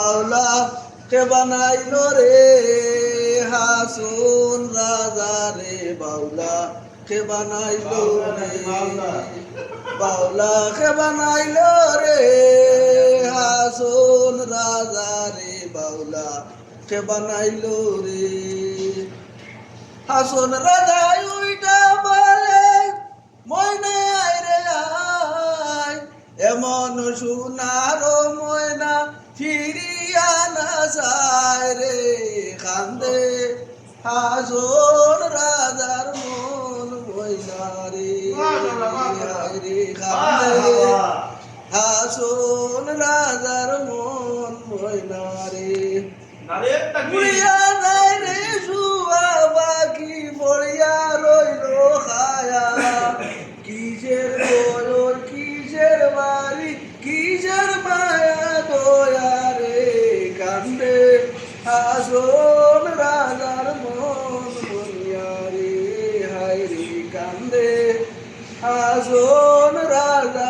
বাউলা কে বানাইলো রে হাসুন রাজা রে বাউলা কে বানাইলো রে বাউলা কে বানাইলো রে হাসুন রাজা রে বাউলা কে বানাইলো রে হাসুন রাজা উইটা বলে ময়না রে আয় এমন সোনার ময়না ফিরিয়া না যায় রে কান্দে হাসুন রাজার মন ময়না রে রে কান্দে হাসুন রাজার মন ময়না রে উড়িয়া যায় রে শুয়া বাকি পড়িয়া রইল খায়া কিসের বয়র কিসের বাড়ি কিসের মায়া দয়া রে কান্দে হাসন রাজার মন মরিয়া রে হায় রে কান্দে হাসন রাজা